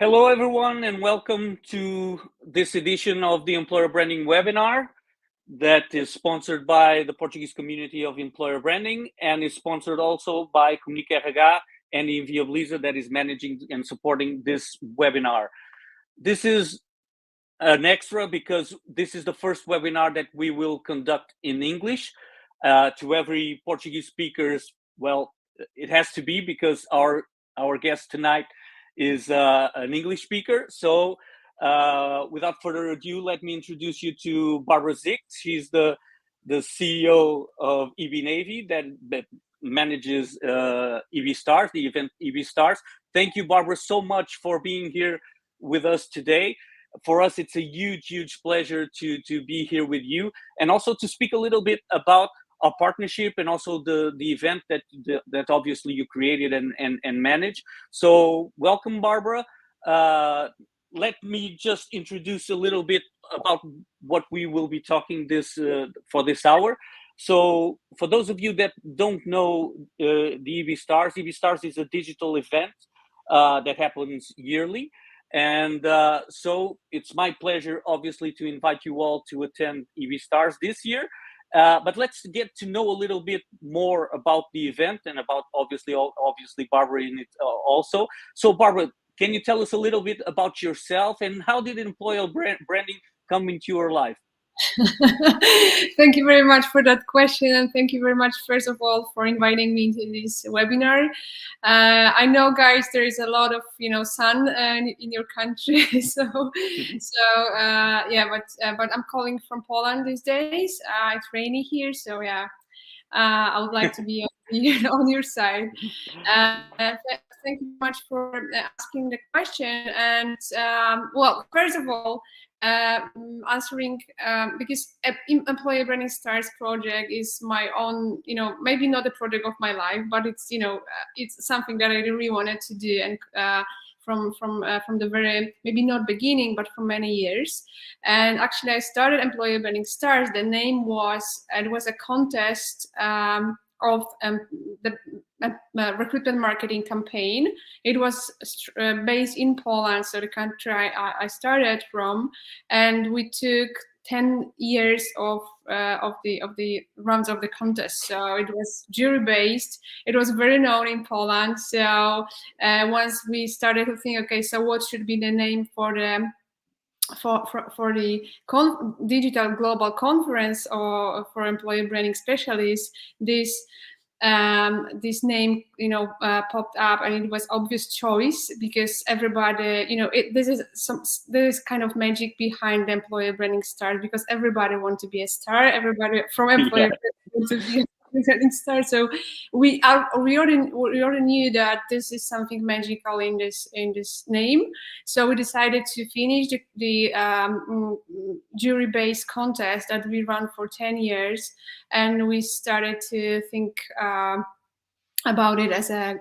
Hello, everyone, and welcome to this edition of the Employer Branding webinar that is sponsored by the Portuguese community of employer branding and is sponsored also by Comunidade and Inviabiliza that is managing and supporting this webinar. This is an extra because this is the first webinar that we will conduct in English. To every Portuguese speakers, well, it has to be because our guest tonight is an English speaker. So without further ado, let me introduce you to Barbara Zych. She's the CEO of EV Navy that manages EV Stars, the event EV Stars. Thank you, Barbara, so much for being here with us today. For us, it's a huge pleasure to be here with you and also to speak a little bit about our partnership and also the event that obviously you created and manage. So welcome, Barbara. Let me just introduce a little bit about what we will be talking for this hour. So for those of you that don't know the EV Stars is a digital event that happens yearly. And so it's my pleasure, obviously, to invite you all to attend EV Stars this year. But let's get to know a little bit more about the event and about obviously Barbara in it also. So Barbara, can you tell us a little bit about yourself and how did employer branding come into your life? Thank you very much for that question, and thank you very much, first of all, for inviting me to this webinar. I know, guys, there is a lot of sun in your country, so yeah, but I'm calling from Poland these days. It's rainy here, so yeah, I would like to be on your side. Thank you much for asking the question. And well, first of all, answering because Employer Branding Stars project is my own, maybe not the project of my life, but it's it's something that I really wanted to do, and from the very, maybe not beginning, but for many years. And actually, I started Employer Branding Stars. The name was, it was a contest of the recruitment marketing campaign. It was based in Poland, so the country I started from, and we took 10 years of the rounds of the contest. So it was jury based. It was very known in Poland. So once we started to think, okay, so what should be the name for the digital global conference or for employer branding specialists, this name popped up, and it was obvious choice because everybody, there is kind of magic behind the Employer Branding Stars, because everybody wants to be a star. Everybody from employer wants to be a star. So we already knew that this is something magical in this name. So we decided to finish the jury-based contest that we ran for 10 years, and we started to think about it as a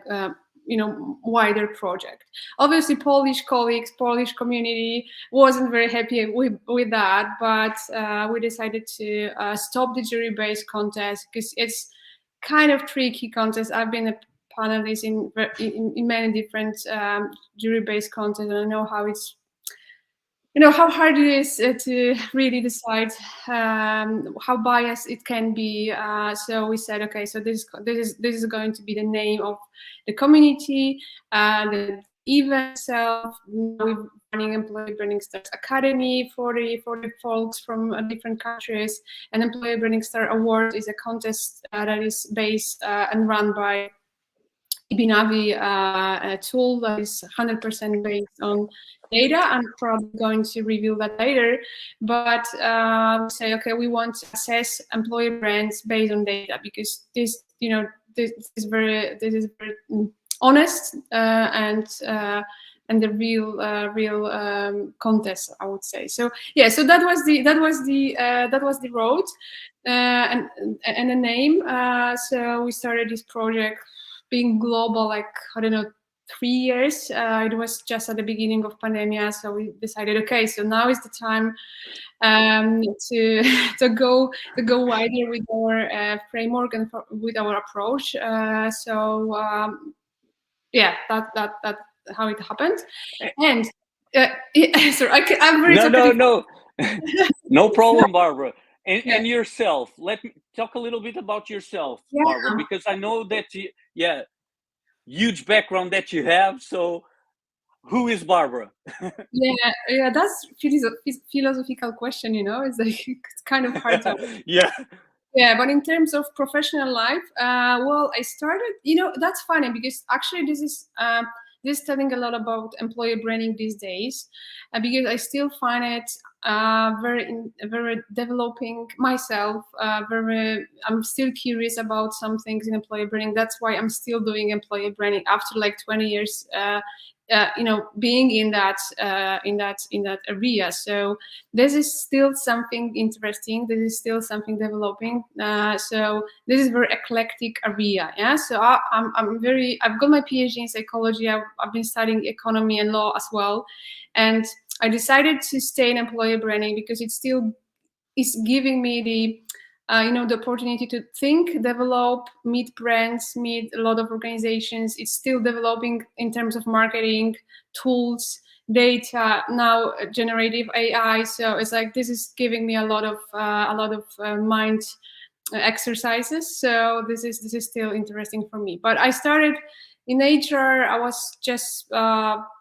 wider project. Obviously, Polish colleagues, Polish community wasn't very happy with that, but we decided to stop the jury-based contest because it's kind of tricky contest. I've been a panelist in many different jury-based contests, and I know how it's how hard it is to really decide how biased it can be. So we said, okay, so this is going to be the name of the community, the event itself. We're running Employer Branding Stars Academy for the folks from different countries, and Employer Branding Star Award is a contest that is based and run by Ibinavi, a tool that is 100% based on data. I'm probably going to reveal that later, but we say, okay, we want to assess employer brands based on data, because this is very honest and the real contest, I would say. So yeah, so that was the road and the name. So we started this project being global, like, I don't know, 3 years. It was just at the beginning of pandemic, so we decided, okay, so now is the time to go wider with our framework and with our approach. Yeah, how it happened. And sorry, I'm very no no problem, Barbara. And yourself, let me talk a little bit about yourself, Barbara, because I know that huge background that you have. So who is Barbara? yeah, that's philosophical question, it's like it's kind of hard to yeah, but in terms of professional life, well, I started, that's funny because actually this is telling a lot about employer branding these days, because I still find it very developing myself. I'm still curious about some things in employer branding. That's why I'm still doing employer branding after like 20 years. Being in that area. So this is still something interesting. This is still something developing. So this is very eclectic area. Yeah. So I've got my PhD in psychology. I've been studying economy and law as well, and I decided to stay in employer branding because it still is giving me the opportunity to think, develop, meet brands, meet a lot of organizations. It's still developing in terms of marketing tools, data, now generative AI. So it's like this is giving me a lot of mind exercises. So this is still interesting for me. But I started in HR. I was just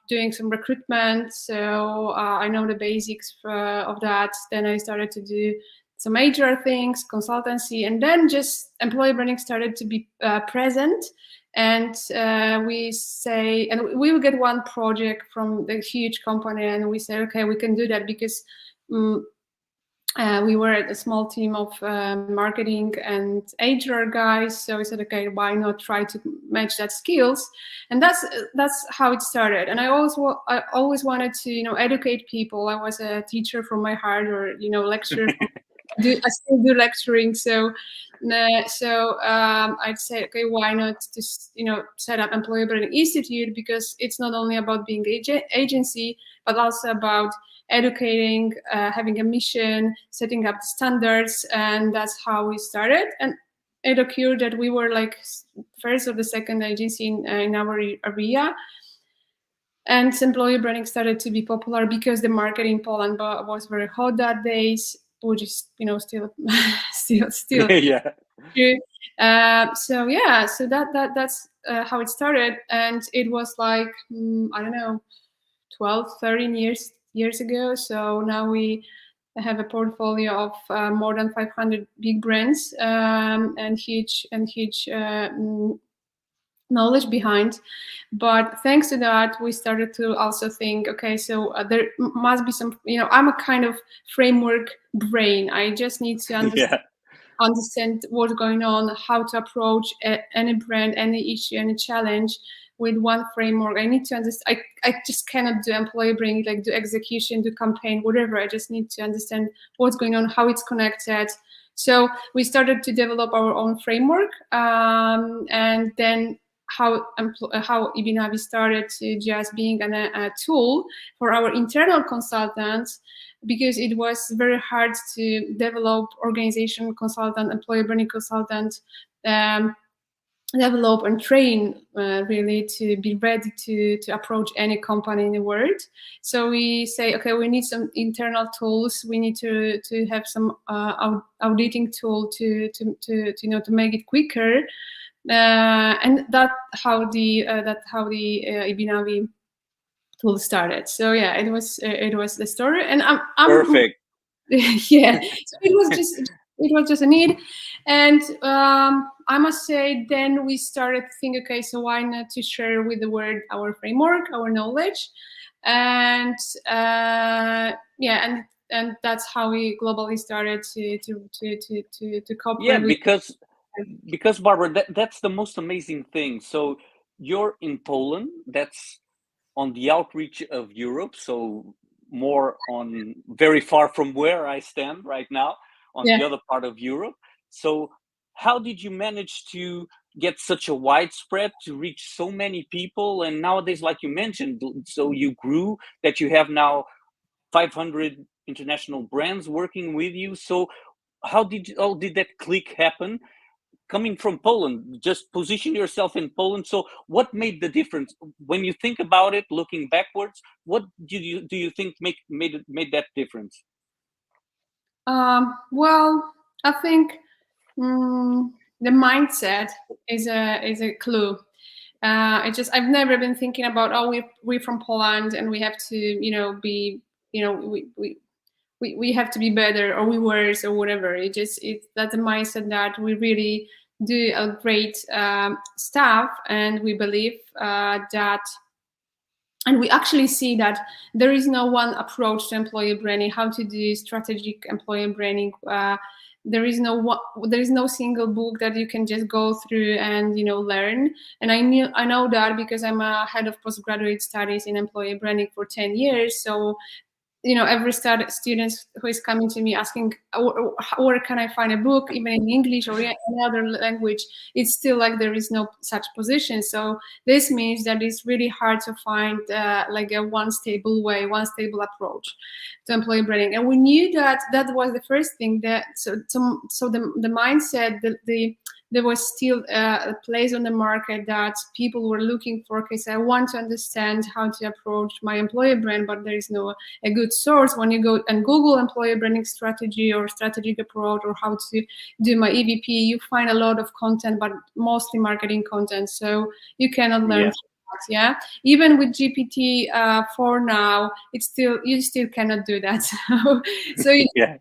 doing some recruitment, so I know the basics of that. Then I started to do some HR things, consultancy, and then just employer branding started to be present. And we will get one project from the huge company, and we say, okay, we can do that because we were a small team of marketing and HR guys. So we said, okay, why not try to match that skills? And that's how it started. And I always wanted to educate people. I was a teacher from my heart, or lecturer. I still do lecturing, so I'd say, okay, why not just set up Employer Branding Institute, because it's not only about being an agency, but also about educating, having a mission, setting up standards, and that's how we started. And it occurred that we were like first or the second agency in our area. And employer branding started to be popular because the market in Poland was very hot that days, which is still yeah. true. So that's how it started, and it was like I don't know, 12, 13 years ago. So now we have a portfolio of more than 500 big brands and huge knowledge behind. But thanks to that, we started to also think, okay, so there must be some, I'm a kind of framework brain. I just need to understand what's going on, how to approach any brand, any issue, any challenge with one framework. I need to understand. I just cannot do employee branding, like do execution, do campaign, whatever. I just need to understand what's going on, how it's connected. So we started to develop our own framework, and then how Ibinavi started to just being a tool for our internal consultants, because it was very hard to develop organization consultant, employer branding consultant, develop and train really to be ready to approach any company in the world. So we say, okay, we need some internal tools. We need to have some auditing tool to make it quicker. And that's how the Ibinavi tool started. So yeah, it was the story, and I'm perfect. Yeah, so it was just a need, and I must say, then we started to think, okay, so why not to share with the world our framework, our knowledge, and and that's how we globally started to cooperate. Yeah, because Barbara, that's the most amazing thing. So you're in Poland, that's on the outreach of Europe, so more on very far from where I stand right now, on the other part of Europe. So how did you manage to get such a widespread, to reach so many people? And nowadays, like you mentioned, so you grew that you have now 500 international brands working with you. So how did that click happen? coming from Poland, just position yourself in Poland. So what made the difference when you think about it, looking backwards? What do you think made that difference? Well, I think the mindset is a clue. I've never been thinking about, oh, we're from Poland and we have to, be, we have to be better or we worse or whatever. It's that's a mindset that we really do a great stuff, and we believe that. And we actually see that there is no one approach to employer branding, how to do strategic employer branding. There is no single book that you can just go through and learn. And I know that because I'm a head of postgraduate studies in employer branding for 10 years. So every student who is coming to me asking, where can I find a book, even in English or any other language, it's still like there is no such position. So this means that it's really hard to find like a one stable approach to employee branding. And we knew that was the first thing. So the mindset, there was still a place on the market that people were looking for. Okay, so I want to understand how to approach my employer brand, but there is no a good source. When you go and Google employer branding strategy or strategic approach or how to do my EVP, you find a lot of content, but mostly marketing content. So you cannot learn. Yeah, even with GPT-4 now, you still cannot do that. So yeah.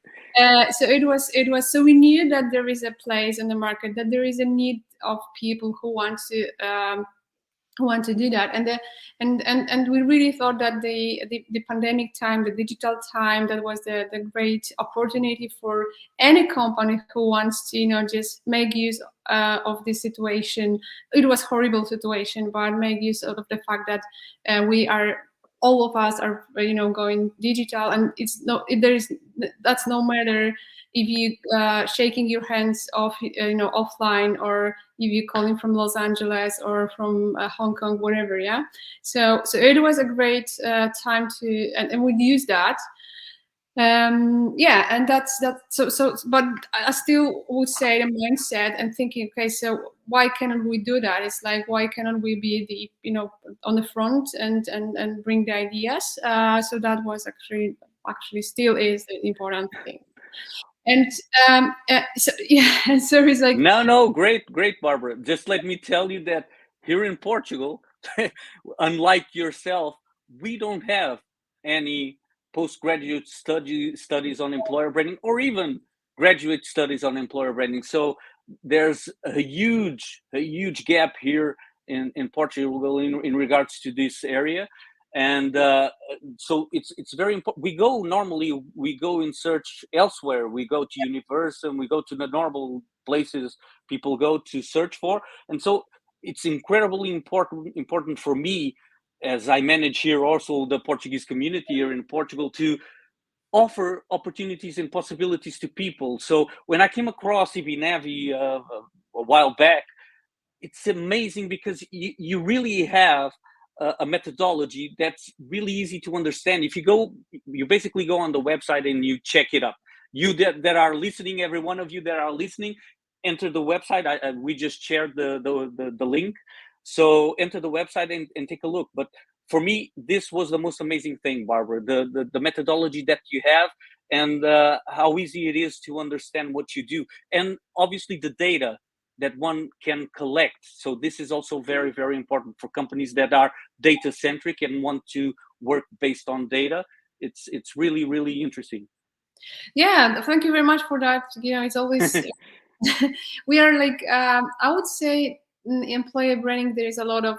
So it was. So we knew that there is a place in the market, that there is a need of people who want to do that, and we really thought that the pandemic time, the digital time, that was the great opportunity for any company who wants to just make use of this situation. It was horrible situation, but make use of the fact that all of us are going digital, and that's no matter if you shaking your hands off offline, or if you calling from Los Angeles or from Hong Kong, whatever. Yeah, so it was a great time to, and we use that. Yeah, and that's so but I still would say the mindset and thinking, okay, so why cannot we do that? It's like, why cannot we be on the front and bring the ideas? So that was actually still is the important thing. And so yeah, and so it's like, no, great, Barbara. Just let me tell you that here in Portugal, unlike yourself, we don't have any postgraduate studies on employer branding, or even graduate studies on employer branding. So there's a huge gap here in Portugal in regards to this area. And so it's very important. We go in search elsewhere. We go to university, and we go to the normal places people go to search for. And so it's incredibly important for me, as I manage here also the Portuguese community here in Portugal, to offer opportunities and possibilities to people. So when I came across Ibinavi a while back, it's amazing because you really have a methodology that's really easy to understand. If you basically go on the website and you check it up. You that are listening, every one of you that are listening, enter the website. We just shared the link. So enter the website and take a look. But for me, this was the most amazing thing, Barbara, the methodology that you have, and how easy it is to understand what you do. And obviously the data that one can collect. So this is also very, very important for companies that are data centric and want to work based on data. It's really, really interesting. Yeah, thank you very much for that. It's always we are like I would say in employer branding there is a lot of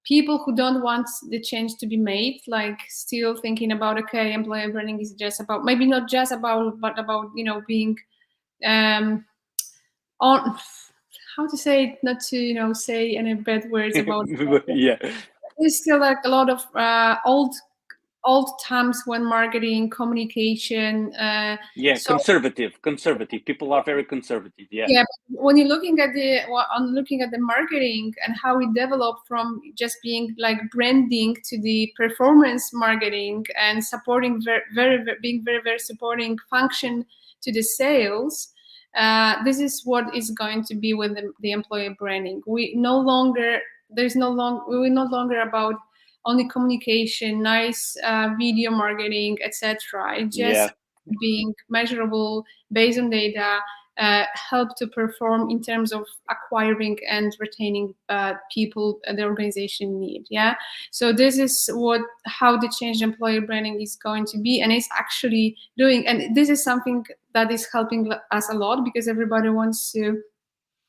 people who don't want the change to be made, like still thinking about, okay, employer branding is just about, maybe not just about, but about being on, how to say it, not to say any bad words about yeah, there's still like a lot of old times when marketing, communication. so conservative. People are very conservative. Yeah. Yeah, but when you're looking at the marketing and how it developed from just being like branding to the performance marketing and supporting being very, very supporting function to the sales. this is what is going to be with the employer branding. We no longer about only communication, nice video marketing, etc. It's just being measurable based on data, help to perform in terms of acquiring and retaining people the organization need. So this is how the changed employer branding is going to be, and it's actually doing. And this is something that is helping us a lot, because everybody wants to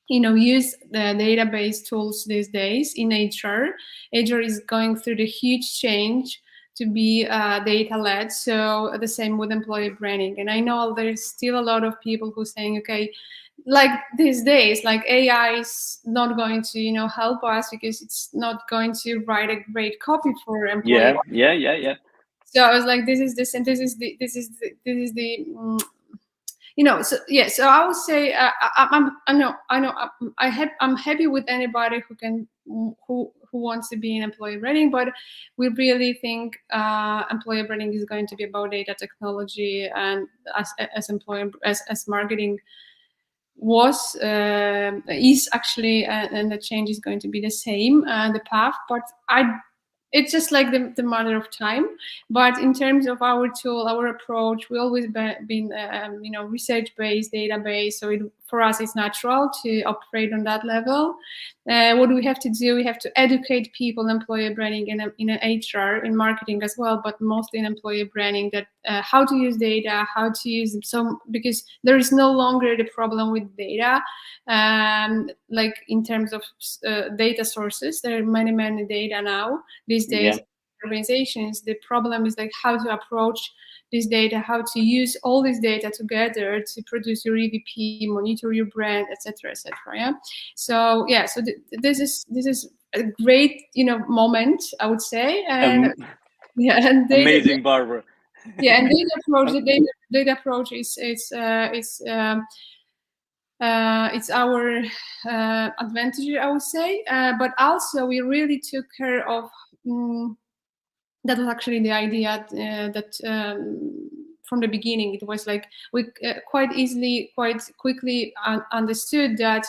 use the database tools these days in HR. HR is going through the huge change to be data-led, so the same with employer branding. And I know there's still a lot of people who are saying, okay, like these days, like AI is not going to help us because it's not going to write a great copy for employer. Yeah. So I was like, this is the so I would say I'm happy with anybody who wants to be in employer branding, but we really think employer branding is going to be about data technology, and as marketing is actually, and the change is going to be the same, the path, but it's just like the matter of time. But in terms of our tool, our approach, we always been research-based, database. So for us, it's natural to operate on that level. What do we have to do? We have to educate people in employer branding, in HR, in marketing as well, but mostly in employer branding, that how to use data, how to use because there is no longer the problem with data. Like in terms of data sources, there are many data now these days. Organizations, the problem is like how to approach this data, how to use all this data together to produce your EVP, monitor your brand, etc. So this is a great moment, I would say. And and amazing, Barbara. And data approach is it's our advantage, I would say, but also we really took care of. That was actually the idea that from the beginning, it was like we quite quickly understood that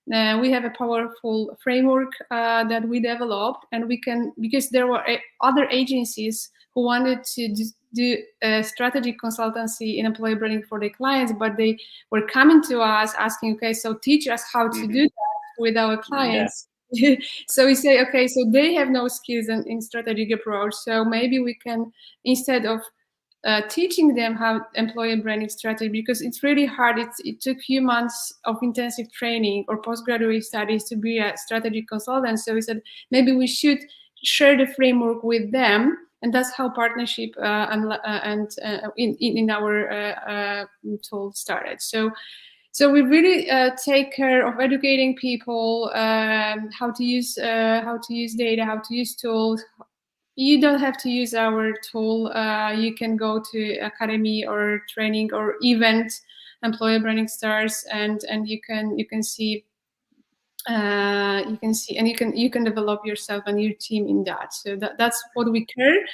we have a powerful framework that we developed, and we can, because there were other agencies who wanted to do strategic consultancy in employer branding for their clients, but they were coming to us asking, okay, so teach us how to do that with our clients. So we say, okay, so they have no skills in strategic approach, so maybe we can, instead of teaching them how employer branding strategy, because it's really hard. It took a few months of intensive training or postgraduate studies to be a strategic consultant. So we said maybe we should share the framework with them, and that's how partnership in our tool started. So we really take care of educating people how to use data, how to use tools. You don't have to use our tool. You can go to academy or training or event, employer branding stars, and you can see and you can develop yourself and your team in that. So that's what we care.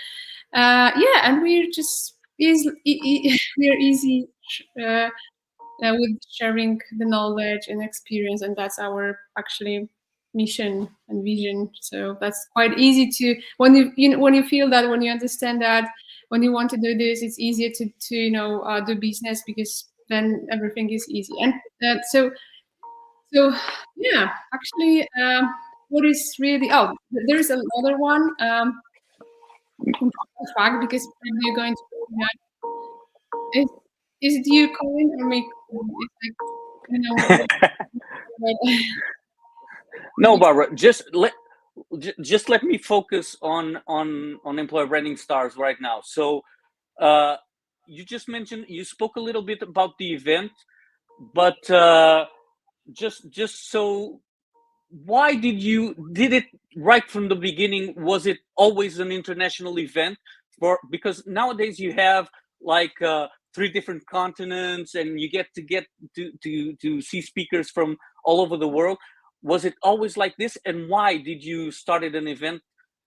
And we're just we're easy. With sharing the knowledge and experience, and that's our actually mission and vision. So that's quite easy to when you feel that, when you understand that, when you want to do this, it's easier to do business, because then everything is easy. And so actually, what is really there is another one fact, because you're going to is it you, Colin, or me? No, Barbara, just let me focus on employer branding stars right now. So you just mentioned, you spoke a little bit about the event, but just so, why did it right from the beginning? Was it always an international event? Because nowadays you have like 3 different continents, and you get to see speakers from all over the world. Was it always like this? And why did you started an event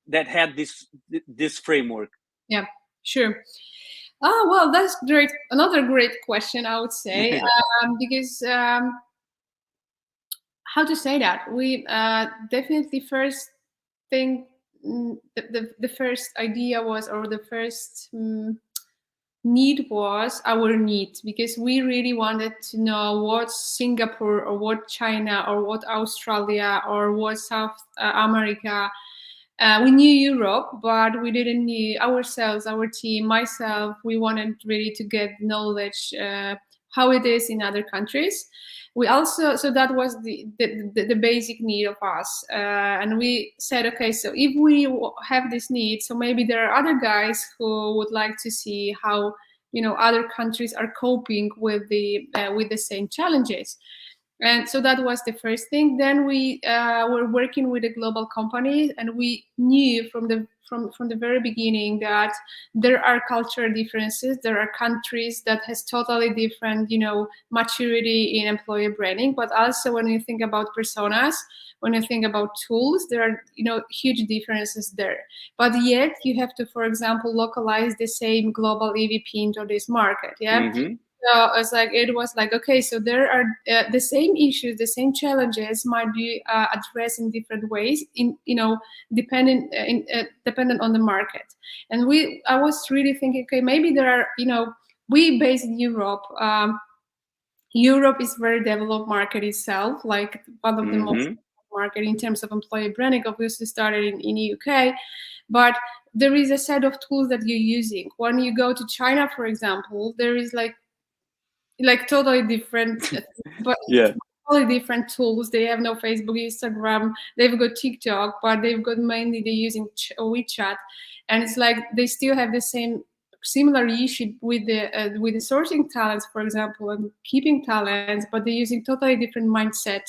that had this framework? Yeah, sure. Oh, well, that's great. Another great question, I would say, because how to say that? We definitely first thing, the first idea was, or the first need was our need, because we really wanted to know what Singapore or what China or what Australia or what South America. We knew Europe, but we didn't knew ourselves, our team, myself. We wanted really to get knowledge how it is in other countries. We also, so that was the basic need of us, and we said, okay, so if we have this need, so maybe there are other guys who would like to see how, you know, other countries are coping with the same challenges. And so that was the first thing. Then we were working with a global company, and we knew from the very beginning that there are cultural differences. There are countries that has totally different, you know, maturity in employer branding. But also when you think about personas, when you think about tools, there are, you know, huge differences there. But yet you have to, for example, localize the same global EVP into this market. Yeah. Mm-hmm. So it was like, okay, so there are the same issues, the same challenges might be addressed in different ways, in, you know, dependent on the market. And I was really thinking, okay, maybe there are, you know, we based in Europe. Europe is very developed market itself, like one of the most market in terms of employer branding. Obviously started in UK, but there is a set of tools that you're using. When you go to China, for example, there is like totally different, but Yeah. totally different tools. They have no Facebook, Instagram. They've got TikTok, but they've got mainly they're using WeChat, and it's like they still have the same similar issue with the sourcing talents, for example, and keeping talents, but they're using totally different mindset,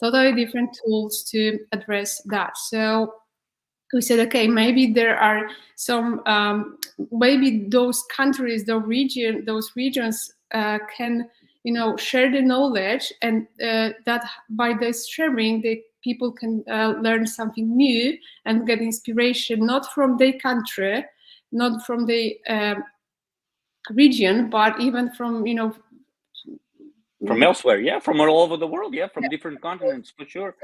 totally different tools to address that. So we said, okay, maybe there are some, maybe those countries, those regions can, you know, share the knowledge, and that by this sharing, the people can learn something new and get inspiration, not from their country, not from the region, but even from, you know, From elsewhere, yeah, from all over the world, yeah, from different continents, for sure.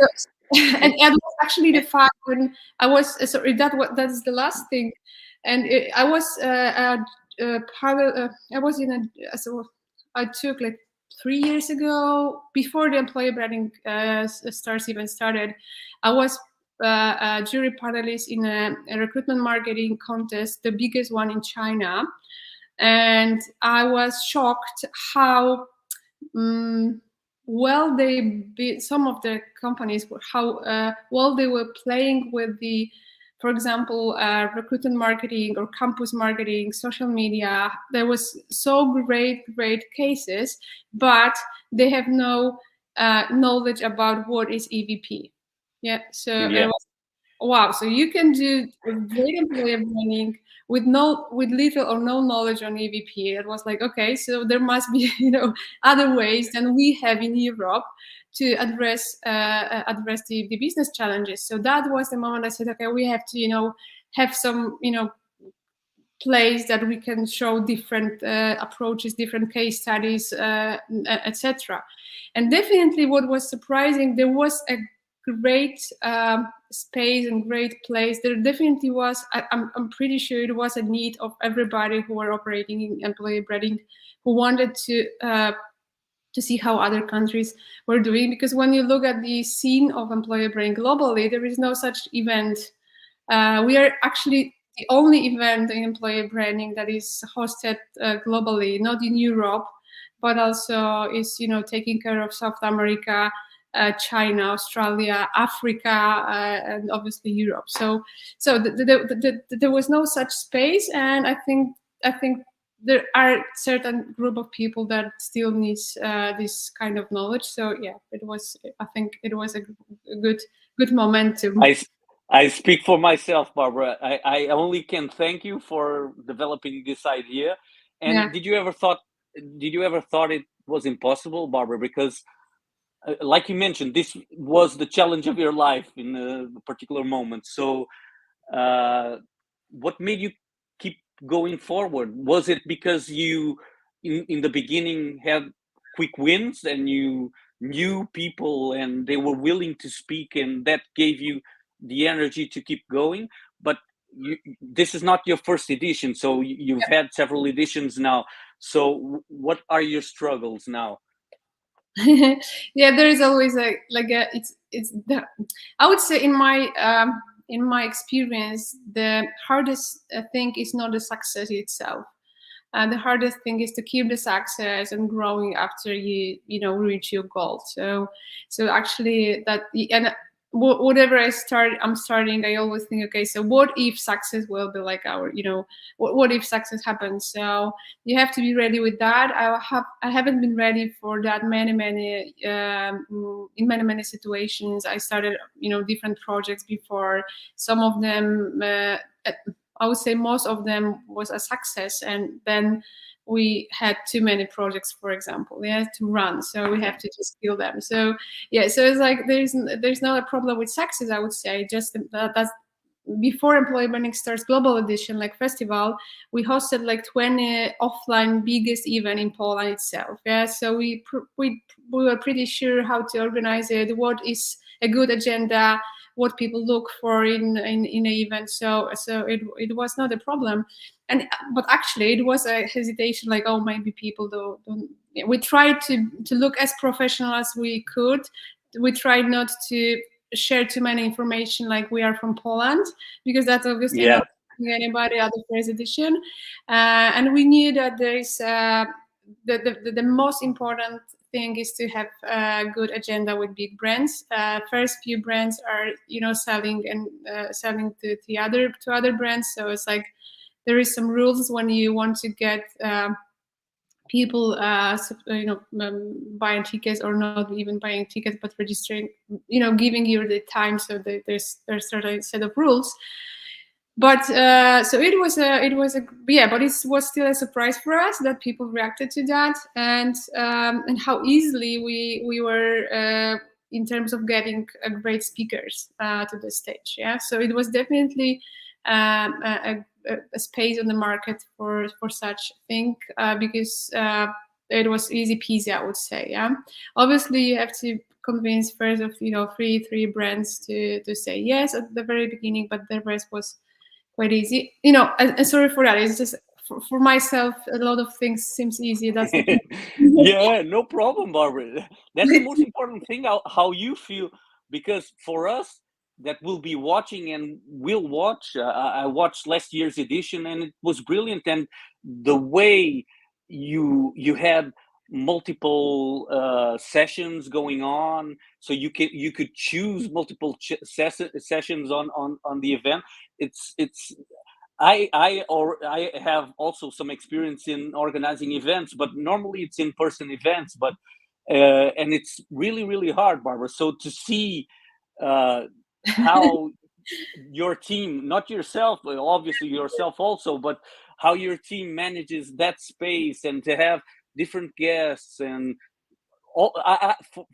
And that was actually the fact when I was sorry, that is the last thing, and I was I was in a, so I took like 3 years ago, before the employer branding starts even started, I was a jury panelist in a recruitment marketing contest, the biggest one in China, and I was shocked how well some of the companies, how well they were playing with the, for example, recruitment marketing or campus marketing, social media. There was so great cases, but they have no knowledge about what is EVP. Yeah, so Yeah. I was, wow, so you can do great employer branding with little or no knowledge on EVP. It was like, okay, so there must be, you know, other ways than we have in Europe to address the business challenges. So that was the moment I said, okay, we have to, you know, have some, you know, place that we can show different approaches, different case studies, etc. And definitely what was surprising, there was a great space and great place. There definitely was, I'm pretty sure it was a need of everybody who were operating in employer branding, who wanted to see how other countries were doing. Because when you look at the scene of employer branding globally, there is no such event. We are actually the only event in employer branding that is hosted globally, not in Europe, but also is, you know, taking care of South America, China, Australia, Africa, and obviously Europe. So there was no such space, and I think there are certain group of people that still needs this kind of knowledge. So yeah, I think it was a good momentum. I speak for myself, Barbara. I only can thank you for developing this idea. And Yeah. did you ever thought it was impossible, Barbara? Because like you mentioned, this was the challenge of your life in a particular moment. So what made you keep going forward? Was it because you in the beginning had quick wins and you knew people and they were willing to speak and that gave you the energy to keep going? But this is not your first edition, so you've had several editions now. So what are your struggles now? Yeah, there is always I would say in my experience, the hardest thing is not the success itself. The hardest thing is to keep the success and growing after you reach your goal. So actually that, and whatever I'm starting, I always think, okay, so what if success will be like what if success happens? So you have to be ready with that. I haven't been ready for that in many situations. I started different projects before. Some of them, I would say most of them was a success, and then we had too many projects, for example, to run, so we have to just kill them. So yeah, so it's like there's not a problem with success, I would say. Just that's before Employer Branding Stars Global Edition, like festival, we hosted like 20 offline biggest event in Poland itself. Yeah, so we were pretty sure how to organize it, what is a good agenda, what people look for in an event. So it was not a problem. But actually it was a hesitation, like, oh, maybe people don't. We tried to look as professional as we could. We tried not to share too many information like we are from Poland, because that's obviously not anybody at the first edition. And we knew that there is the most important thing is to have a good agenda with big brands. First few brands are selling to other brands, so it's like there is some rules when you want to get people buying tickets, or not even buying tickets but registering, giving you the time. So there's a certain set of rules. But so it was a but it was still a surprise for us that people reacted to that, and how easily we were in terms of getting great speakers to the stage. Yeah, so it was definitely a space on the market for such thing, because it was easy peasy, I would say. Yeah, obviously you have to convince first of three brands to say yes at the very beginning, but the rest was quite easy. And sorry for that. It's just for myself, a lot of things seems easy. That's the Yeah, no problem, Barbara. That's the most important thing, how you feel, because for us that will be watching and will watch, I watched last year's edition and it was brilliant. And the way you had multiple sessions going on, so you could choose multiple sessions on the event. It's I have also some experience in organizing events, but normally it's in-person events. But and it's really hard, Barbara. So to see how your team, not yourself, but obviously yourself also, but how your team manages that space and to have different guests and all.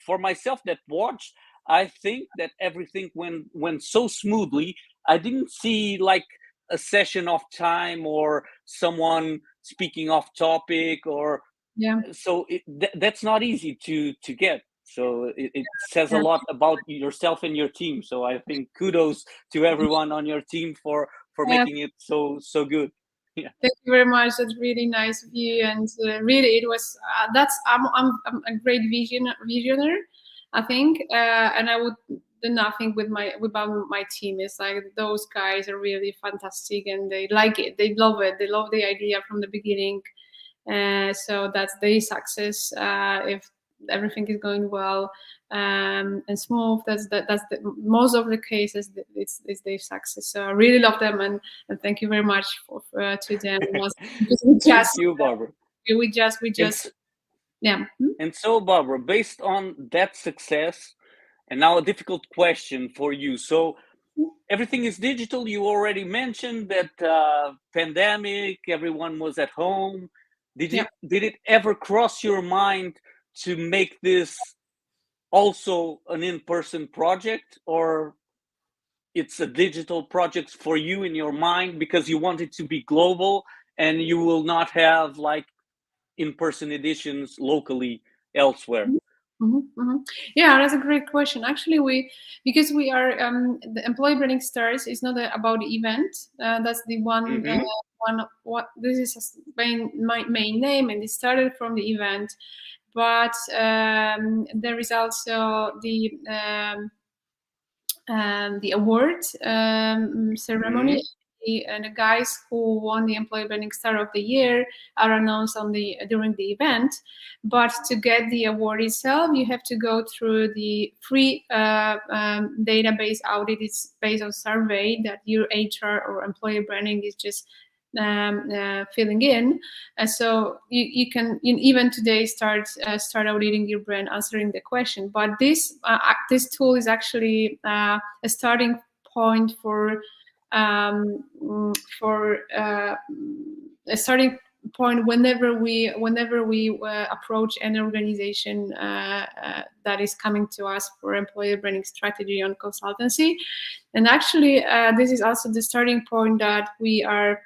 For myself that watched, I think that everything went so smoothly. I didn't see like a session off time or someone speaking off topic, or yeah. So that's not easy to get. So it says a lot about yourself and your team. So I think kudos to everyone on your team for making it so good. Yeah. Thank you very much. That's really nice of you. And really, it was I'm a great visioner, I think, and I would do nothing without my team. It's like those guys are really fantastic, and they like it. They love it. They love the idea from the beginning. So that's their success. If everything is going well and smooth, that's the most of the cases. It's their success. So I really love them, and thank you very much to them. Thank you, Barbara. We just yeah. And so, Barbara, based on that success, and now a difficult question for you. So everything is digital. You already mentioned that pandemic, everyone was at home. Did it ever cross your mind to make this also an in-person project, or it's a digital project for you in your mind because you want it to be global, and you will not have like in-person editions locally elsewhere? Yeah, that's a great question. Actually, because we are the Employee Branding Stars is not about the event. That's the one. What this is my main name, and it started from the event. But there is also the award ceremony. And the guys who won the Employee Branding Star of the Year are announced during the event. But to get the award itself, you have to go through the free database audit. It's based on survey that your HR or employer branding is just filling in. So you can even today start auditing your brand, answering the question. But this tool is actually a starting point for a starting point whenever we approach an organization that is coming to us for employer branding strategy on consultancy. And actually this is also the starting point that we are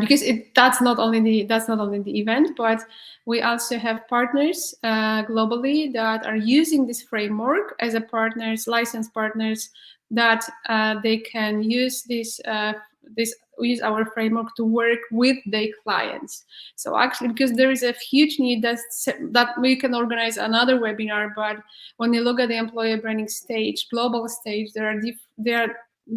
because that's not only the event, but we also have partners globally that are using this framework as a licensed partners, that they can use use our framework to work with their clients. So actually, because there is a huge need that we can organize another webinar, but when you look at the employer branding stage, global stage, there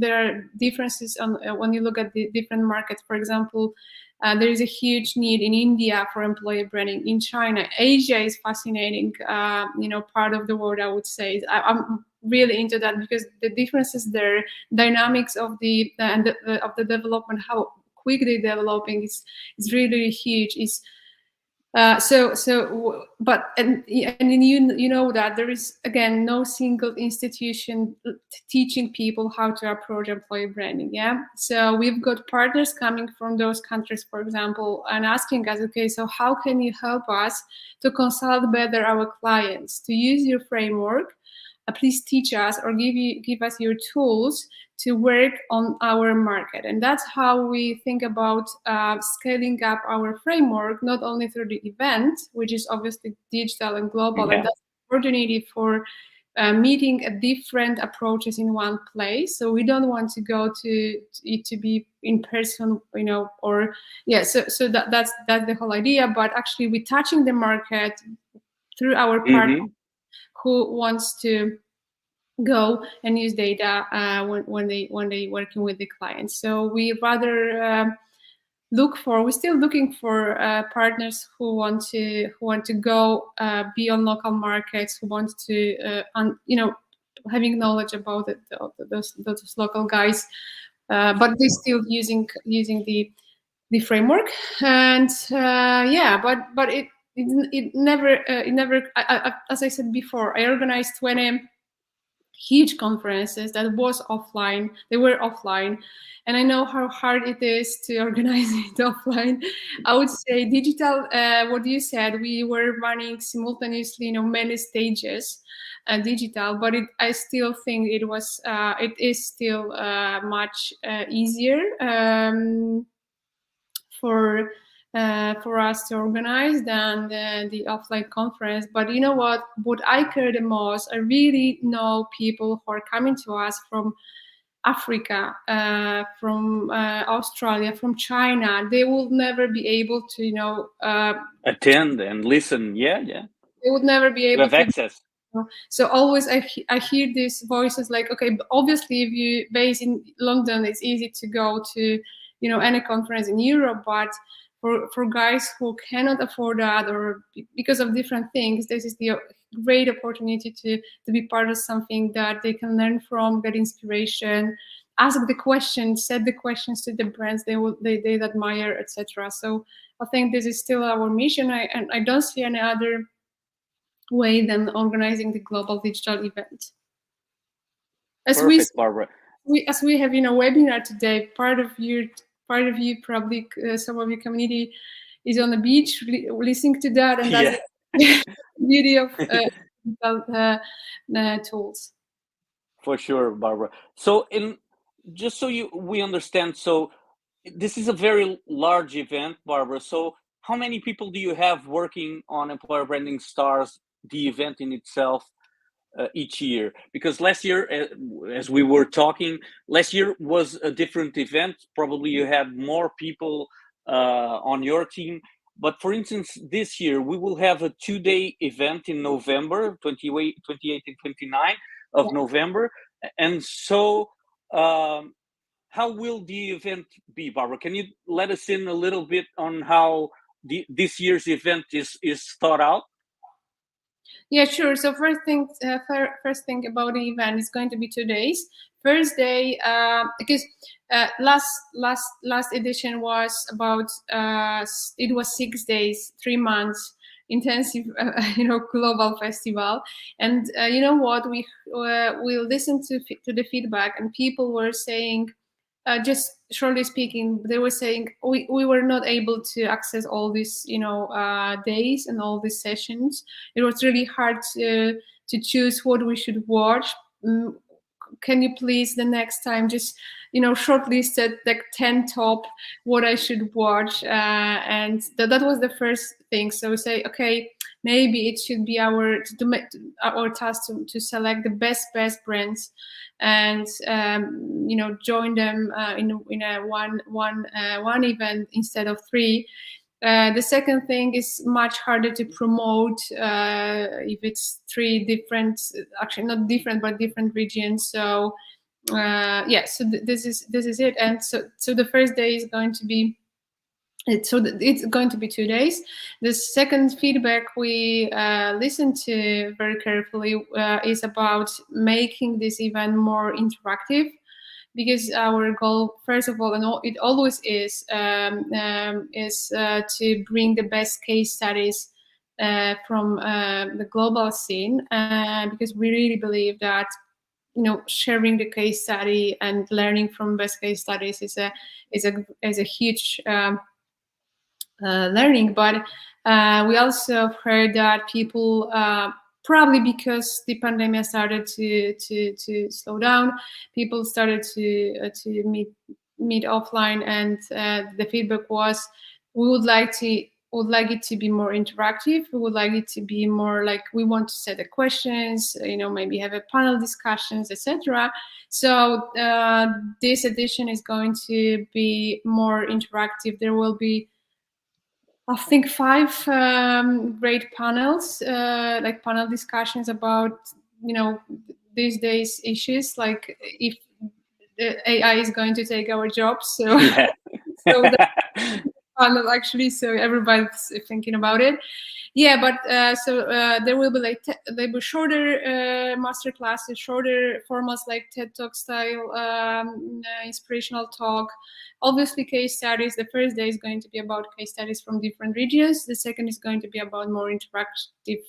are differences on when you look at the different markets. For example, there is a huge need in India for employer branding. In China, Asia is fascinating, part of the world. I would say I'm really into that because the differences there, dynamics of the development, how quick they're developing is really huge. But you know that there is again no single institution teaching people how to approach employer branding. Yeah, so we've got partners coming from those countries, for example, and asking us, okay, so how can you help us to consult better our clients to use your framework? Please teach us or give us your tools to work on our market. And that's how we think about scaling up our framework, not only through the event, which is obviously digital and global, and that's an opportunity for meeting different approaches in one place. So we don't want to go to be in person, so that's the whole idea. But actually we're touching the market through our partner who wants to go and use data when they working with the clients. So we rather we're still looking for partners who want to go be on local markets, who want to having knowledge about those local guys, but they still using the framework. And but it never as I said before, I organized 20 huge conferences that they were offline, and I know how hard it is to organize it offline. I would say digital, what you said, we were running simultaneously many stages digital, but I still think it is still much easier for us to organize than the offline conference. But you know what I care the most, I really know people who are coming to us from Africa, from Australia, from China. They will never be able to attend and listen. They would never be able to have access. So always I hear these voices like, okay, obviously if you base in London, it's easy to go to any conference in Europe, but for guys who cannot afford that or because of different things, this is the great opportunity to be part of something that they can learn from, get inspiration, ask the questions, set the questions to the brands they admire, etc. So I think this is still our mission. I don't see any other way than organizing the global digital event. Perfect, Barbara. As we have webinar today, part of you probably some of your community is on the beach listening to that, and that's the beauty of tools. For sure, Barbara. So, just so we understand, so this is a very large event, Barbara. So, how many people do you have working on Employer Branding Stars, the event in itself, each year? Because last year, as we were talking, last year was a different event. Probably you had more people on your team. But for instance, this year we will have a 2-day event in November, 28 and 29 of November. And so, how will the event be, Barbara? Can you let us in a little bit on how this year's event is thought out? Yeah, sure. So first thing about the event is going to be 2 days. First day, because last edition was about it was 6 days, 3 months intensive, global festival. And you know what? We listened to the feedback, and people were saying, just shortly speaking, they were saying we were not able to access all these days and all these sessions. It was really hard to choose what we should watch. Can you please the next time just shortlisted like 10 top what I should watch, and that was the first thing. So we say, okay, maybe it should be our task to select the best brands and join them in a one event instead of 3. The second thing is much harder to promote if it's 3 different, actually not different, but different regions. So so this is it. And so the first day is going to be it's going to be 2 days. The second feedback we listened to very carefully is about making this event more interactive, because our goal, first of all, and it always is to bring the best case studies from the global scene, because we really believe that sharing the case study and learning from best case studies is a huge learning. But we also heard that people, probably because the pandemic started to slow down, people started to meet offline, and the feedback was, we would like it to be more interactive. We would like it to be more like, we want to set the questions, maybe have a panel discussions, etc. So this edition is going to be more interactive. There will be, I think, 5 great panels, like panel discussions about, these days issues, like if the AI is going to take our jobs. So, Yeah. so that's panel actually. So everybody's thinking about it. Yeah, but there will be shorter master classes, shorter formats like TED Talk style, inspirational talk. Obviously, case studies. The first day is going to be about case studies from different regions. The second is going to be about more interactive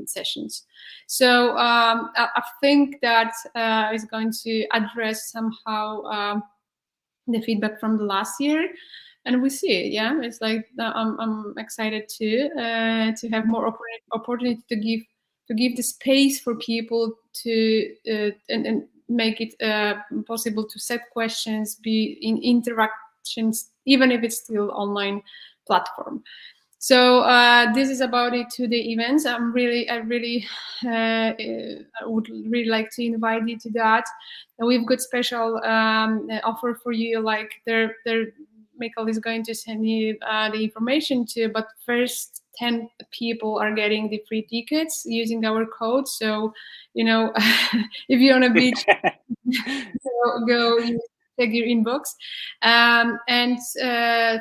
sessions. So I think that is going to address somehow the feedback from the last year. And we see it. Yeah, it's like I'm excited to have more opportunity to give the space for people to and make it possible to set questions, be in interactions, even if it's still online platform. So this is about it to the events. I would really like to invite you to that. And we've got special offer for you. Like Michael is going to send you the information to, but first 10 people are getting the free tickets using our code. So, if you're on a beach, go check your inbox. And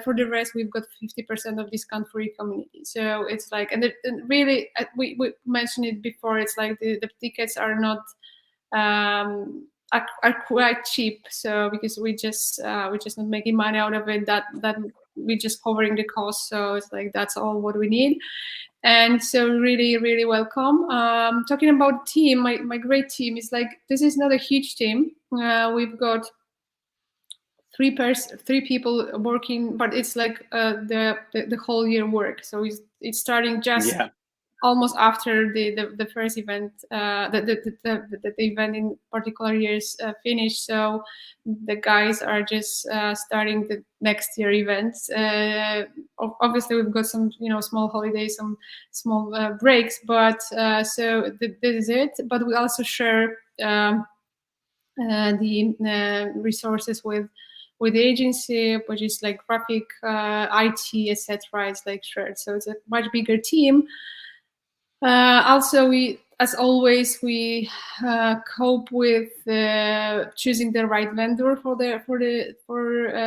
for the rest, we've got 50% of discount for your community. So it's like, and really, we mentioned it before, it's like the tickets are not, are quite cheap. So because we're just not making money out of it, that we're just covering the cost. So it's like, that's all what we need. And so really, really welcome. Talking about team, my great team is like, this is not a huge team. We've got 3 people working, but it's like the whole year work. So it's starting just almost after the first event, the event in particular years finished. So the guys are just starting the next year events. Obviously, we've got some small holidays, some small breaks, but so this is it. But we also share the resources with the agency, which is like graphic, IT, etc. It's like shared, so it's a much bigger team. Also, as always, we cope with choosing the right vendor for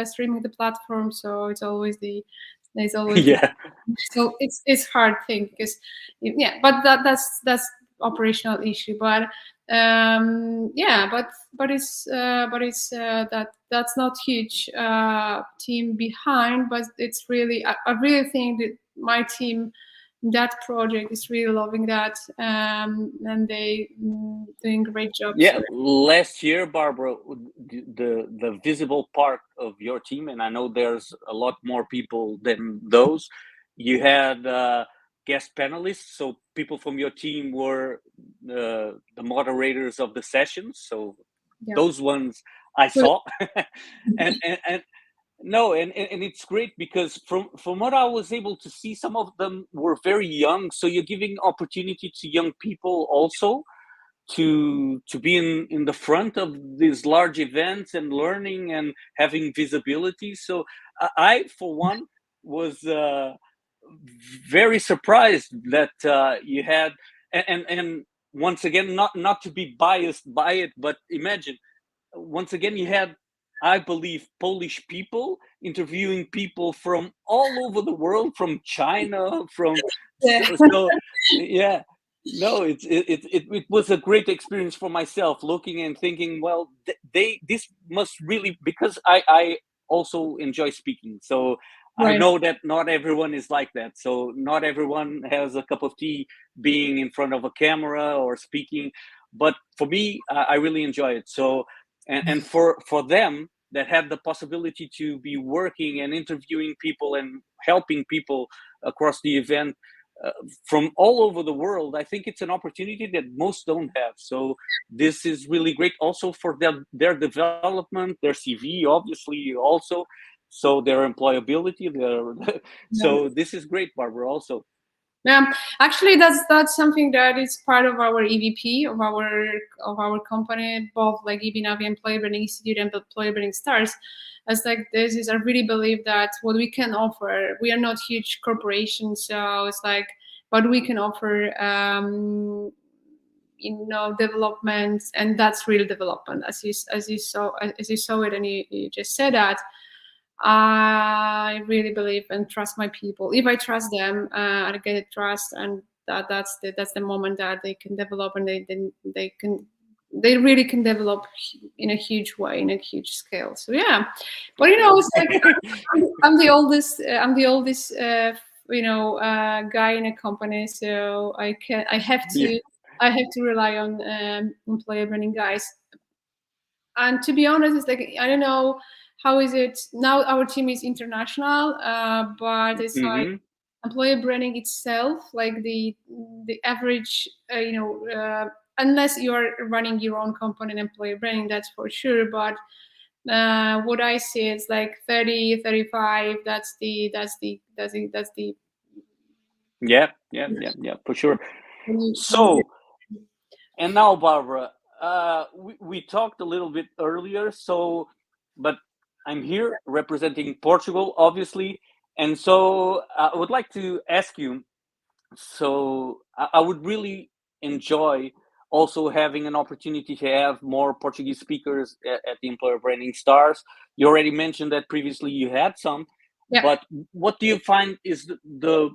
streaming the platform. So it's always Yeah. So it's hard thing because but that's operational issue. But but it's that's not huge team behind, but it's really I really think that my team, that project, is really loving that, and they doing great job. Yeah, last year, Barbara, the visible part of your team, and I know there's a lot more people than those. You had guest panelists, so people from your team were the moderators of the sessions. So those ones I saw, and no, and it's great because from what I was able to see, some of them were very young. So you're giving opportunity to young people also to be in the front of these large events and learning and having visibility. So I for one was very surprised that you had and once again, not to be biased by it, but imagine once again you had, I believe, Polish people interviewing people from all over the world, from China, from so yeah. No, it was a great experience for myself, looking and thinking, well, this must really, because I also enjoy speaking, so I Right. know that not everyone is like that. So not everyone has a cup of tea being in front of a camera or speaking, but for me, I really enjoy it. So and for them that have the possibility to be working and interviewing people and helping people across the event from all over the world, I think it's an opportunity that most don't have. So this is really great also for their development, their CV, obviously, also, so their employability, so this is great, Barbara, also. Actually, that's something that is part of our EVP of our company, both like EBNavi Employer Branding Institute and Employer Branding Stars. As like this is, I really believe that what we can offer, we are not huge corporations, so it's like, but we can offer development, and that's real development, as you saw it, and you just said that. I really believe and trust my people. If I trust them, I get trust, and that's the moment that they can develop, and they really can develop in a huge way, in a huge scale. So yeah, but it's like I'm the oldest guy in a company, so I have to rely on employer branding guys. And to be honest, it's like, I don't know, how is it now? Our team is international, but it's like employer branding itself, like the average, unless you are running your own company in employer branding, that's for sure. But what I see, it's like 30, 35. That's the yeah, for sure. So, and now, Barbara, we talked a little bit earlier, so, but I'm here representing Portugal, obviously, and so I would like to ask you, so I would really enjoy also having an opportunity to have more Portuguese speakers at the Employer Branding Stars. You already mentioned that previously you had some, but what do you find is the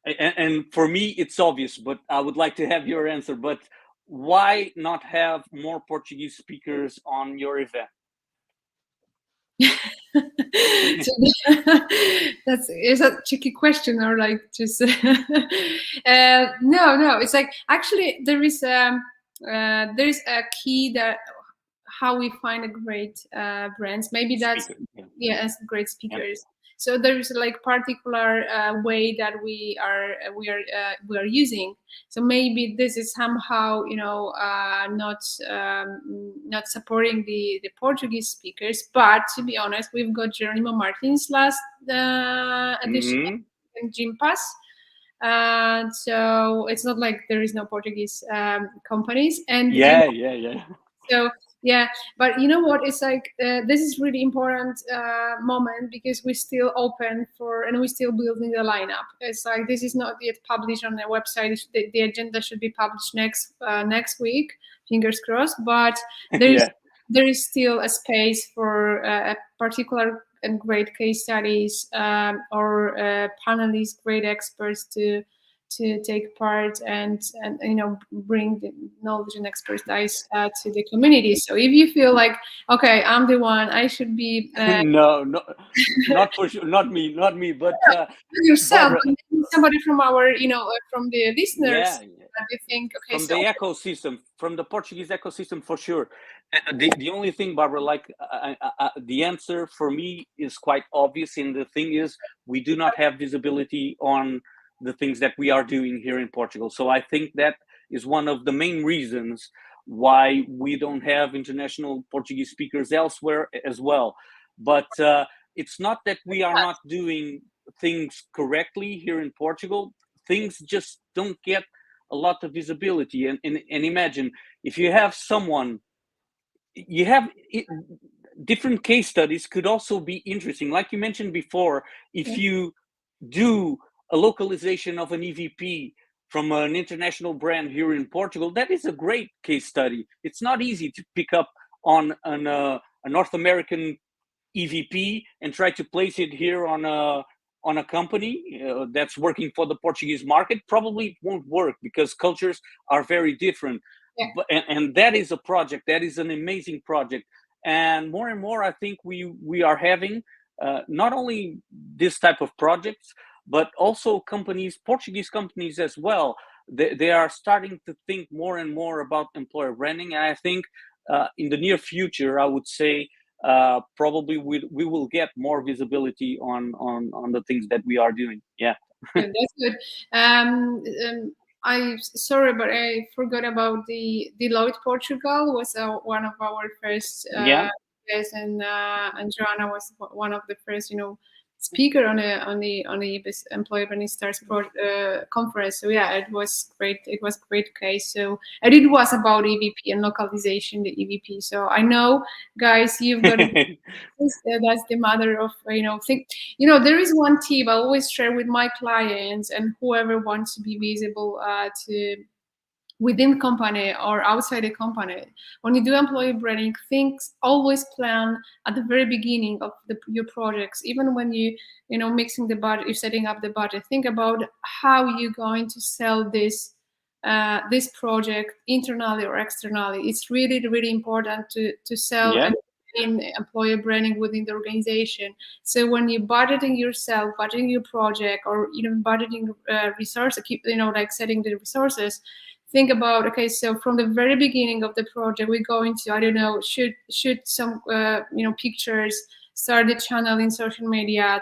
and for me it's obvious, but I would like to have your answer, but why not have more Portuguese speakers on your event? Is a tricky question, or like just no, it's like, actually there is a key that how we find a great brands, maybe that's as great speakers. So there is like particular way that we are using. So maybe this is somehow, not supporting the Portuguese speakers. But to be honest, we've got Jeronimo Martins last edition in Gympass. So it's not like there is no Portuguese companies. And so yeah, but you know what? It's like this is really important moment, because we're still open and we're still building the lineup. It's like this is not yet published on the website. The agenda should be published next week. Fingers crossed. But there is still a space for a particular and great case studies or panelists, great experts to take part and bring the knowledge and expertise to the community. So if you feel like, okay, I'm the one, I should be no, not for sure, not me, but yourself, Barbara, somebody from our from the listeners. They think, okay, from the ecosystem, from the Portuguese ecosystem, for sure. The only thing, Barbara, like the answer for me is quite obvious, and the thing is, we do not have visibility on the things that we are doing here in Portugal. So I think that is one of the main reasons why we don't have international Portuguese speakers elsewhere as well. But it's not that we are not doing things correctly here in Portugal. Things just don't get a lot of visibility. And imagine if you have someone, you have different case studies could also be interesting. Like you mentioned before, if you do a localization of an EVP from an international brand here in Portugal, that is a great case study. It's not easy to pick up on a North American EVP and try to place it here on a company that's working for the Portuguese market. Probably it won't work because cultures are very different. And that is a project, that is an amazing project. And more, I think we are having not only this type of projects, but also companies, Portuguese companies as well. They are starting to think more and more about employer branding. And I think in the near future, I would say probably we will get more visibility on the things that we are doing. Yeah, that's good. I sorry, but I forgot about the Deloitte Portugal was one of our first guests, and Joanna was one of the first speaker on the Employer Branding Stars conference. So yeah, it was great. It was a great case. So and it was about EVP and localization, the EVP. So I know, guys, you've got that's the mother of there is one tip I always share with my clients and whoever wants to be visible to within company or outside the company. When you do employee branding, always plan at the very beginning of your projects. Even when mixing the budget, you're setting up the budget, think about how you're going to sell this project internally or externally. It's really, really important to sell and in employer branding within the organization. So when you're budgeting yourself, budgeting your project, or even budgeting resources, like setting the resources, think about, okay, so from the very beginning of the project, we're going to, I don't know, shoot some, pictures, start the channel in social media,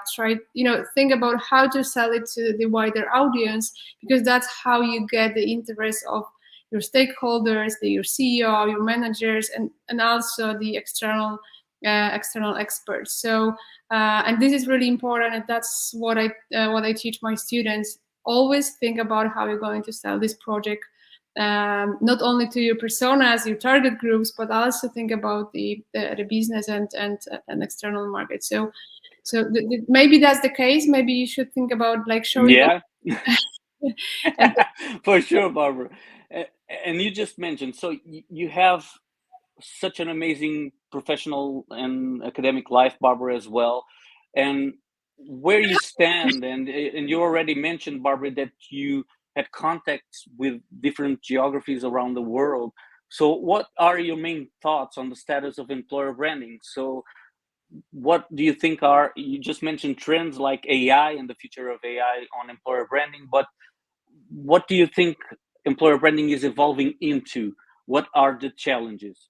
think about how to sell it to the wider audience, because that's how you get the interest of your stakeholders, your CEO, your managers, and also the external experts. So, and this is really important, and that's what I teach my students. Always think about how you're going to sell this project, not only to your personas, your target groups, but also think about the business and external market. So maybe that's the case. Maybe you should think about like showing. For sure, Barbara. And you just mentioned, so you have such an amazing professional and academic life, Barbara, as well. And where you stand, and you already mentioned, Barbara, that you had contacts with different geographies around the world. So what are your main thoughts on the status of employer branding? So what do you think you just mentioned trends like AI and the future of AI on employer branding, but what do you think employer branding is evolving into? What are the challenges?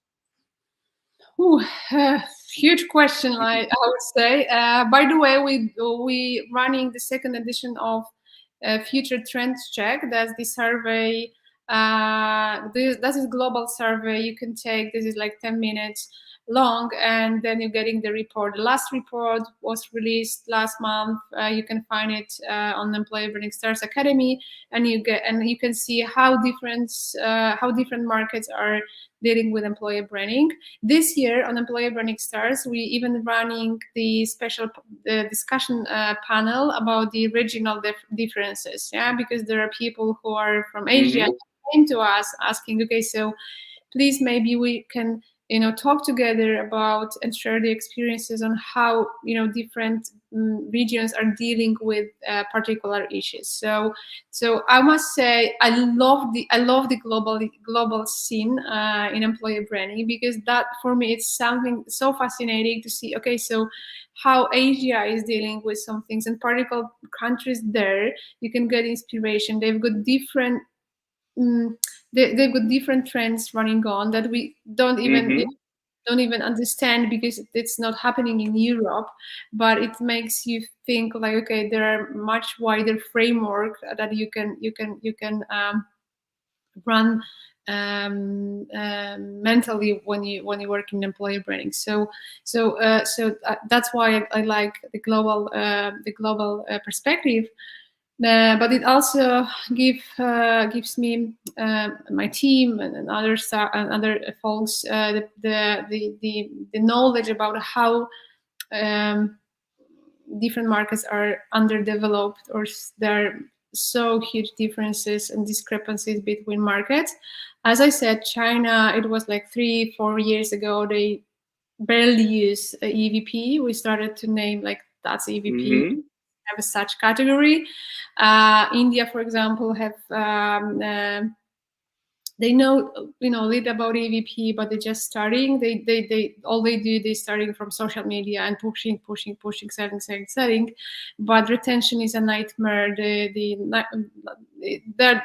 huge question, I would say. By the way, we running the second edition of Future Trends Check. That's the survey. That is global survey you can take. This is like 10 minutes long, and then you're getting the report. The last report was released last month. You can find it on Employer Branding Stars Academy, and you can see how different markets are dealing with employer branding. This year on Employer Branding Stars, we even running the special discussion panel about the regional differences. Yeah, because there are people who are from Asia came to us asking, okay, so please maybe we can talk together about and share the experiences on how different regions are dealing with particular issues. So I must say I love the global scene in employer branding, because that for me it's something so fascinating to see. Okay, so how Asia is dealing with some things, and particular countries there you can get inspiration. They've got different they've got different trends running on that we don't even understand, because it's not happening in Europe. But it makes you think like, okay, there are much wider framework that you can run mentally when you work in employer branding. So that's why I like the global perspective. But it also gives me my team and other folks the knowledge about how different markets are underdeveloped, or there are so huge differences and discrepancies between markets. As I said, China, it was like 3-4 years ago, they barely use EVP. We started to name like that's EVP. Have such category. India, for example, have they know little about EVP, but they're just starting. They all they do, they starting from social media and pushing, selling. But retention is a nightmare. That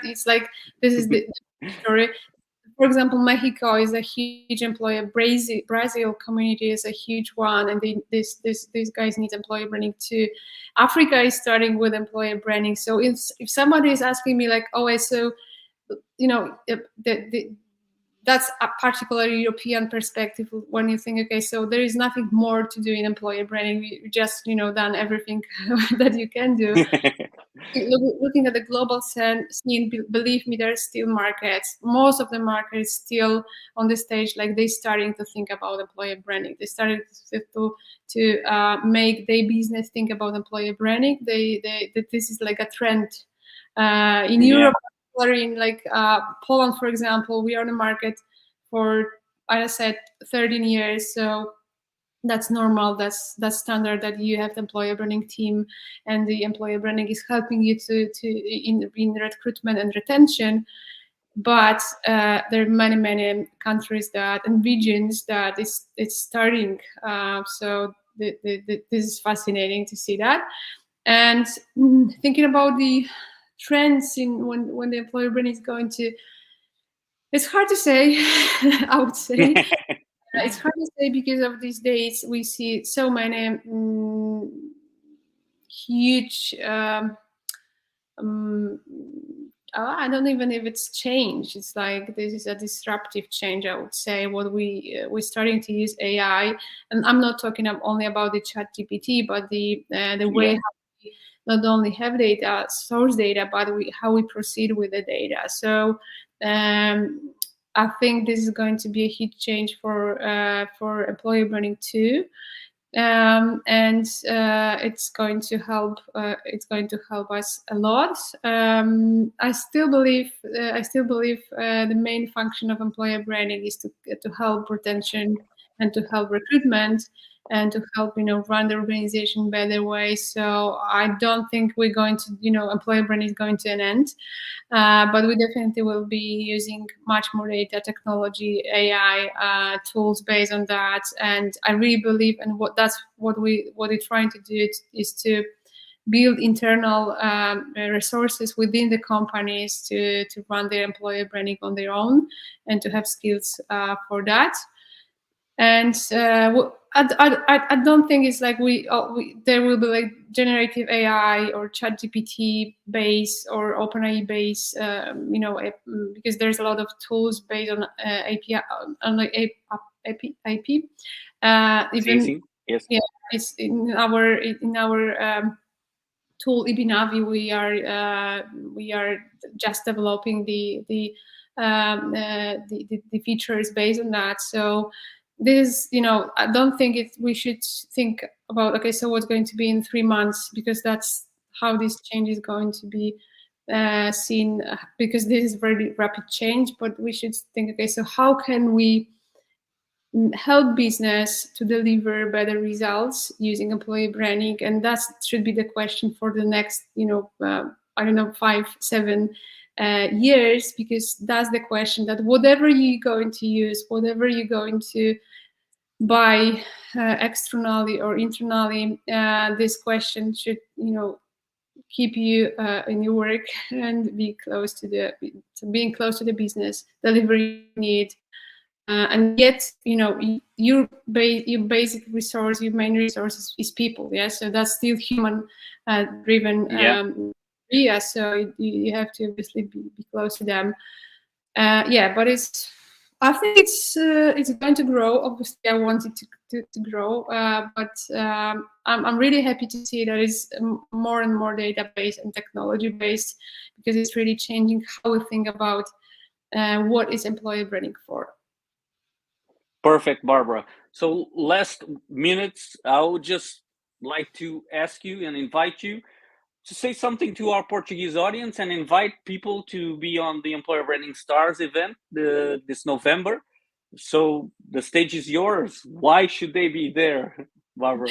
it's like this is the story. For example, Mexico is a huge employer. Brazil community is a huge one, and these guys need employer branding too. Africa is starting with employer branding. So if somebody is asking me like, oh, so that's a particular European perspective when you think, okay, so there is nothing more to do in employer branding. You just done everything that you can do. Looking at the global scene, believe me, there are still markets. Most of the markets still on the stage, like they starting to think about employer branding. They started to make their business think about employer branding. This is like a trend in Europe, or in like Poland, for example. We are in the market for, as I said, 13 years. So that's normal. That's standard that you have the employer branding team, and the employer branding is helping you in recruitment and retention. But there are many countries and regions that it's starting. So this is fascinating to see that. And thinking about the trends in when the employer branding is going to, it's hard to say. I would say. It's hard to say because of these days we see so many huge. I don't even know if it's change. It's like this is a disruptive change. I would say what we're starting to use AI, and I'm not talking only about the ChatGPT, but the way how we not only have data, source data, but how we proceed with the data. So. I think this is going to be a huge change for employer branding too, and it's going to help. It's going to help us a lot. I still believe the main function of employer branding is to help retention and to help recruitment and to help run the organization better way. So I don't think we're going to employer branding is going to an end. But we definitely will be using much more data, technology, AI tools based on that. And I really believe, and what we're trying to do is to build internal resources within the companies to run their employer branding on their own and to have skills for that. And I don't think it's like there will be like generative AI or ChatGPT base or OpenAI base, because there's a lot of tools based on API on like IP. Even yes, yeah, it's in our tool Ibinavi. We are just developing the features based on that. So this, I don't think we should think about, okay, so what's going to be in 3 months, because that's how this change is going to be seen, because this is very rapid change. But we should think, okay, so how can we help business to deliver better results using employee branding? And that should be the question for the next, I don't know, 5-7 years, because that's the question that whatever you're going to use, whatever you're going to buy externally or internally, this question should, keep you in your work and being close to the business, delivering need. And yet, your basic resource, your main resource is people. Yeah, so that's still human driven. Yeah, so you have to obviously be close to them. Yeah, but I think it's going to grow. Obviously, I want it to grow, but I'm really happy to see that it's more and more database and technology based, because it's really changing how we think about what is employer branding for. Perfect, Barbara. So last minutes, I would just like to ask you and invite you to say something to our Portuguese audience and invite people to be on the Employer Branding Stars event this November. So the stage is yours. Why should they be there, Barbara?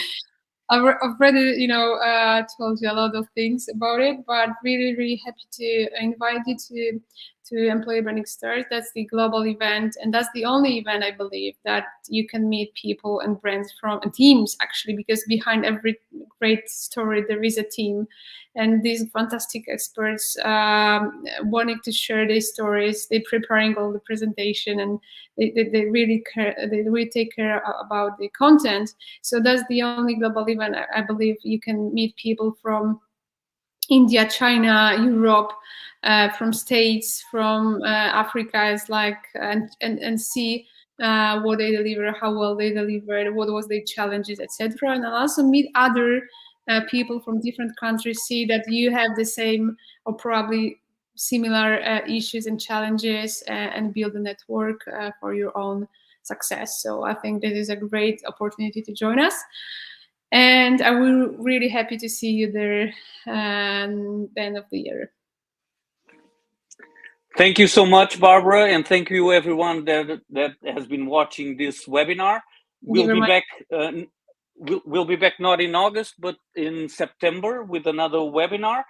I've already, told you a lot of things about it, but really, really happy to invite you to Employer Branding Stars. That's the global event, and that's the only event, I believe, that you can meet people and brands from teams, actually, because behind every great story there is a team, and these fantastic experts wanting to share their stories. They're preparing all the presentation, and they really care. They really take care about the content. So that's the only global event, I believe. You can meet people from India, China, Europe, from States, from Africa, and see what they deliver, how well they delivered, what was their challenges, etc. And I'll also meet other people from different countries, see that you have the same or probably similar issues and challenges, and build a network for your own success. So I think this is a great opportunity to join us. And I will really happy to see you there at the end of the year. Thank you so much, Barbara, and thank you everyone that has been watching this webinar. We'll be back. We'll be back not in August, but in September with another webinar.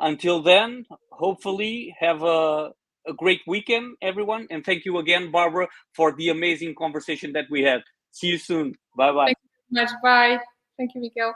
Until then, hopefully have a great weekend, everyone. And thank you again, Barbara, for the amazing conversation that we had. See you soon. Bye-bye. Thank you very much. Bye. Thank you, Mihuel.